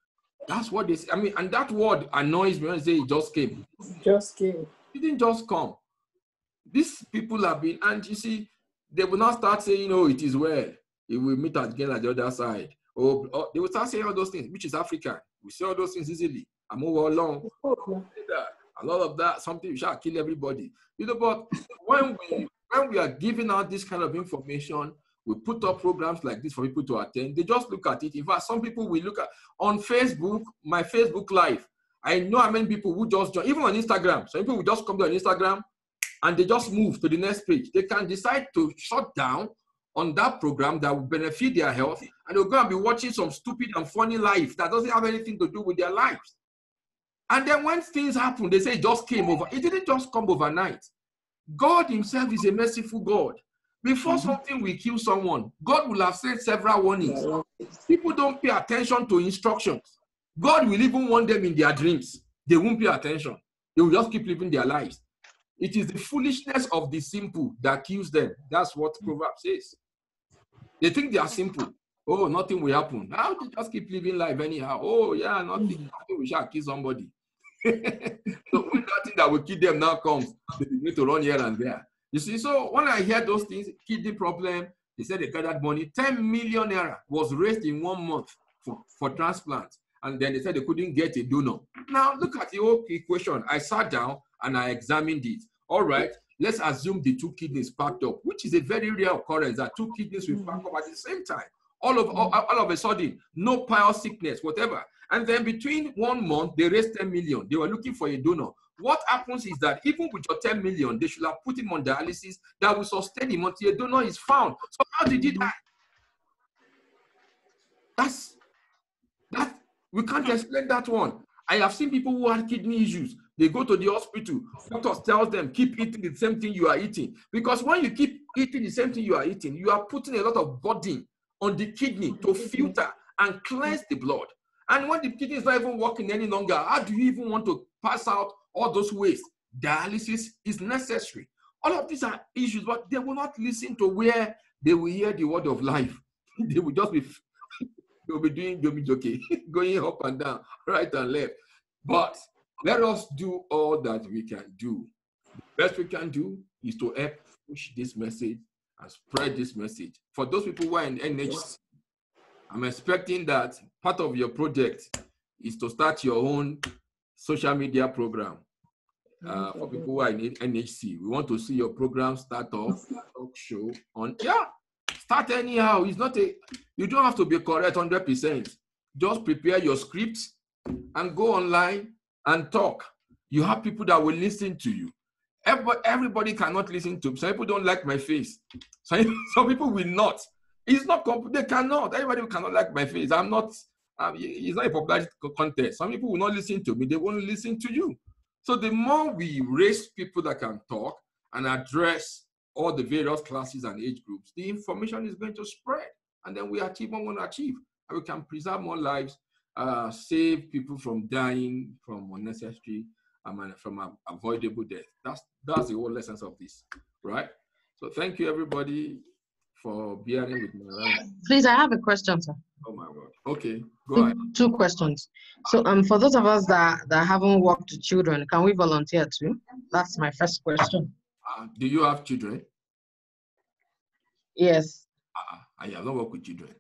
That's what they say. I mean, and that word annoys me when they say it just came.
Just came.
It didn't just come. These people have been, and you see, they will not start saying, oh, it is well. It will meet again at the other side. Or they will start saying all those things, which is African. We say all those things easily. I'm over along. A lot of that, something we shall kill everybody. But when we are giving out this kind of information, we put up programs like this for people to attend. They just look at it. In fact, some people will look at on Facebook, my Facebook Live. I know how many people who just join, even on Instagram. Some people will just come to on Instagram and they just move to the next page. They can decide to shut down on that program that will benefit their health, and they'll go and be watching some stupid and funny life that doesn't have anything to do with their lives. And then when things happen, they say it just came over. It didn't just come overnight. God himself is a merciful God. Before something will kill someone, God will have sent several warnings. People don't pay attention to instructions. God will even warn them in their dreams. They won't pay attention. They will just keep living their lives. It is the foolishness of the simple that kills them. That's what Proverbs says. They think they are simple. Oh, nothing will happen. Now they just keep living life anyhow. Oh, yeah, nothing we shall kill somebody. So when that thing that will kill them now comes, they need to run here and there. You see, so when I hear those things, kidney problem, they said they gathered money. 10 million naira was raised in 1 month for transplant. And then they said they couldn't get a donor. Now look at the whole equation. I sat down and I examined it. All right, let's assume the 2 kidneys packed up, which is a very rare occurrence that 2 kidneys will pack up at the same time. All of a sudden, no pile sickness, whatever. And then between 1 month, they raised 10 million. They were looking for a donor. What happens is that even with your 10 million, they should have put him on dialysis that will sustain him until a donor is found. So how did he die? That we can't explain that one. I have seen people who had kidney issues. They go to the hospital. Doctors tell them, keep eating the same thing you are eating. Because when you keep eating the same thing you are eating, you are putting a lot of burden on the kidney to filter and cleanse the blood. And when the kidney is not even working any longer, how do you even want to pass out all those waste dialysis is necessary. All of these are issues, but they will not listen to where they will hear the word of life. They will just be, they will be doing jockey, going up and down, right and left. But let us do all that we can do. The best we can do is to help push this message and spread this message. For those people who are in NHC, I'm expecting that part of your project is to start your own social media program. For people who are in NHC, we want to see your program start off, talk show on, start anyhow. It's not you don't have to be correct 100%. Just prepare your script and go online and talk. You have people that will listen to you. Everybody cannot listen to me. Some people don't like my face. Some people will not. It's not, they cannot. Everybody cannot like my face. I'm not, it's not a popularity contest. Some people will not listen to me. They won't listen to you. So the more we raise people that can talk and address all the various classes and age groups, the information is going to spread. And then we achieve what we want to achieve. And we can preserve more lives, save people from dying from unnecessary, from avoidable death. That's the whole essence of this, right? So thank you, everybody, for bearing with me.
Please, I have a question, sir.
Oh my God. Okay, go ahead.
2 questions. So, for those of us that haven't worked with children, can we volunteer too? That's my first question.
Do you have children?
Yes.
I have not worked with children.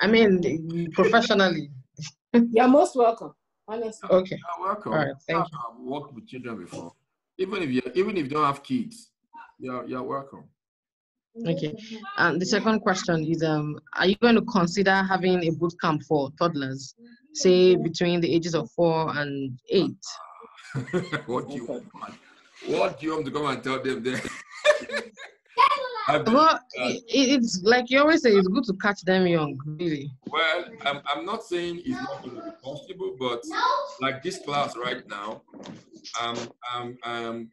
I mean, professionally.
You're most welcome. Honestly.
Okay.
You're welcome.
All right. Thank you.
I've worked with children before. Even if you don't have kids, you're welcome.
Okay. And the second question is, are you going to consider having a boot camp for toddlers, say between the ages of 4 and 8?
What do you want to come and tell them there?
Well, it's like you always say, it's good to catch them young, really.
Well, I'm not saying it's not going to be possible, but like this class right now, I'm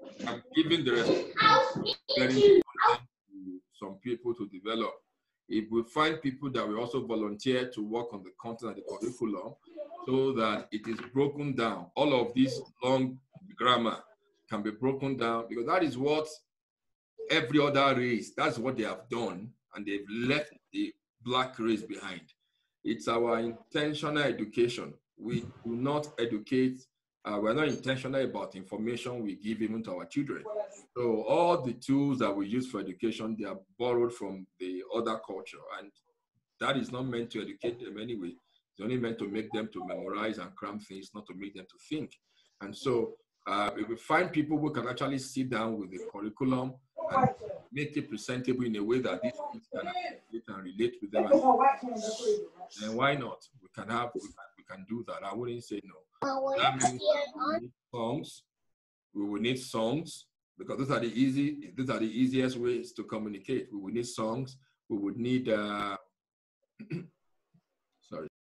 giving the responsibility to some people to develop. If we find people that will also volunteer to work on the content and the curriculum so that it is broken down, all of this long grammar can be broken down, because that is what every other race, that's what they have done, and they've left the black race behind. It's our intentional education. We do not educate, we're not intentional about information we give even to our children. So all the tools that we use for education, they are borrowed from the other culture, and that is not meant to educate them anyway. It's only meant to make them to memorize and cram things, not to make them to think. And so if we find people who can actually sit down with the curriculum and make it presentable in a way that these kids can relate with them, then why not? We can do that. I wouldn't say no. That means we need songs. We will need songs, because these are the easiest ways to communicate. We will need songs. We would need